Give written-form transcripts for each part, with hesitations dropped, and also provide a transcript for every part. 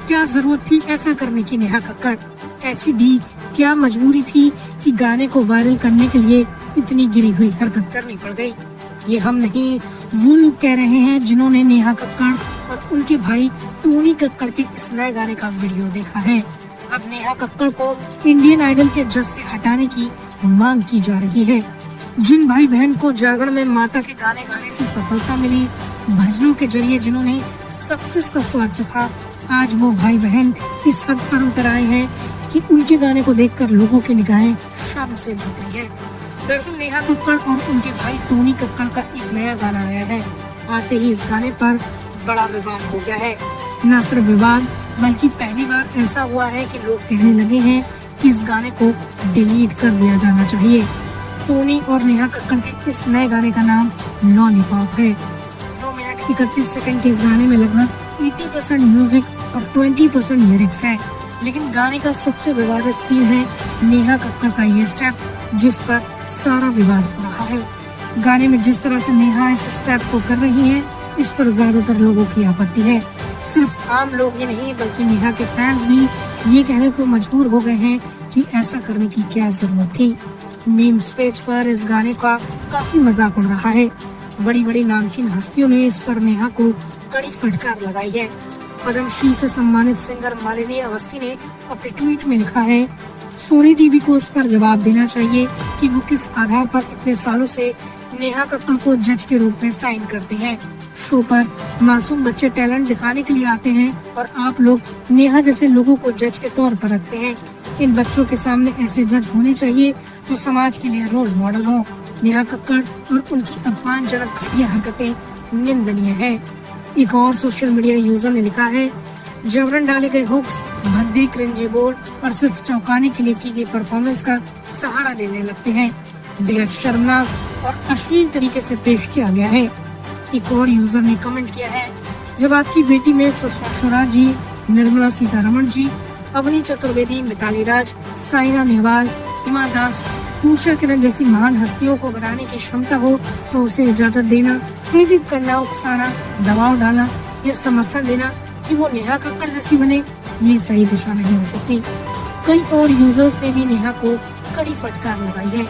क्या जरूरत थी ऐसा करने की नेहा कक्कड़? ऐसी भी क्या मजबूरी थी कि गाने को वायरल करने के लिए इतनी गिरी हुई हरकत करनी पड़ गई? ये हम नहीं, वो लोग कह रहे हैं जिन्होंने नेहा कक्कड़ और उनके भाई टोनी कक्कड़ के इस नए गाने का वीडियो देखा है। अब नेहा कक्कड़ को इंडियन आइडल के जज से हटाने की मांग की जा रही है। जिन भाई बहन को जागरण में माता के गाने गाने से सफलता मिली, भजनों के जरिए जिन्होंने सक्सेस का स्वाद चखा, आज वो भाई बहन इस हद पर उतर आए हैं कि उनके गाने को देखकर लोगों की निगाहें शर्म से झुक रही है। दरअसल नेहा कक्कड़ और उनके भाई टोनी कक्कड़ का एक नया गाना आया है। आते ही इस गाने पर बड़ा विवाद हो गया है। न सिर्फ विवाद, बल्कि पहली बार ऐसा हुआ है कि लोग कहने लगे हैं कि इस गाने को डिलीट कर दिया जाना चाहिए। टोनी और नेहा कक्कड़ के इस नए गाने का नाम लॉलीपॉप है। 2 मिनट 31 सेकंड के इस गाने में लगभग 80% म्यूजिक और 20% लिरिक्स है। लेकिन गाने का सबसे विवादित सीन है नेहा कक्कड़ का ये स्टेप, जिस पर सारा विवाद हो रहा है। गाने में जिस तरह से नेहा इस स्टेप को कर रही है, इस पर ज्यादातर लोगों की आपत्ति है। सिर्फ आम लोग ही नहीं, बल्कि नेहा के फैंस भी ये कहने को मजबूर हो गए हैं कि ऐसा करने की क्या जरूरत थी। मीम्स पेज पर इस गाने का काफी मजाक उड़ रहा है। बड़ी बड़ी नामचीन हस्तियों ने इस पर नेहा को कड़ी फटकार लगाई है। पद्मश्री से सम्मानित सिंगर मालिनी अवस्थी ने अपने ट्वीट में लिखा है, सोनी टीवी को इस पर जवाब देना चाहिए कि वो किस आधार पर इतने सालों से नेहा कक्कड़ को जज के रूप में साइन करते हैं। शो पर मासूम बच्चे टैलेंट दिखाने के लिए आते हैं और आप लोग नेहा जैसे लोगों को जज के तौर पर रखते हैं। इन बच्चों के सामने ऐसे जज होने चाहिए जो समाज के लिए रोल मॉडल हो। नेहा कक्कड़ और उनकी अपमानजनक घटिया हरकतें निंदनीय है। एक और सोशल मीडिया यूजर ने लिखा है, जबरन डाले गए हुक्स, भद्दे, क्रिंजी बोल और सिर्फ चौंकाने के लिए की गई परफॉर्मेंस का सहारा लेने लगते हैं। बेहद शर्मनाक और अश्लील तरीके से पेश किया गया है। एक और यूजर ने कमेंट किया है, जब आपकी बेटी में सुषमा स्वराज जी, निर्मला सीतारमण जी, अवनी चतुर्वेदी, मिताली राज, साइना नेहवाल, हिमा दास, उषा किरण जैसी महान हस्तियों को बनाने की क्षमता हो तो उसे इजाजत देना, प्रेरित करना, उकसाना, दबाव डालना या समर्थन देना कि वो नेहा कक्कड़ जैसी बने, ये सही दिशा नहीं हो सकती। कई और यूजर्स ने भी नेहा को कड़ी फटकार लगाई है।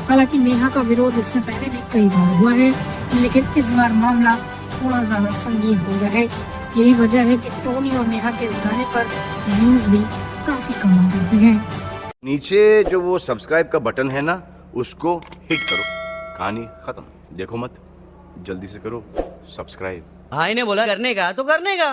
हालांकि नेहा का विरोध इससे पहले भी कई बार हुआ है, लेकिन इस बार मामला थोड़ा ज्यादा संगीन हो गया है। यही वजह है कि टोनी और नेहा के इस गाने पर व्यूज भी काफी कम आ रहे हैं। नीचे जो वो सब्सक्राइब का बटन है ना, उसको हिट करो। कहानी खत्म। देखो मत, जल्दी से करो सब्सक्राइब। भाई ने बोला करने का तो करने का।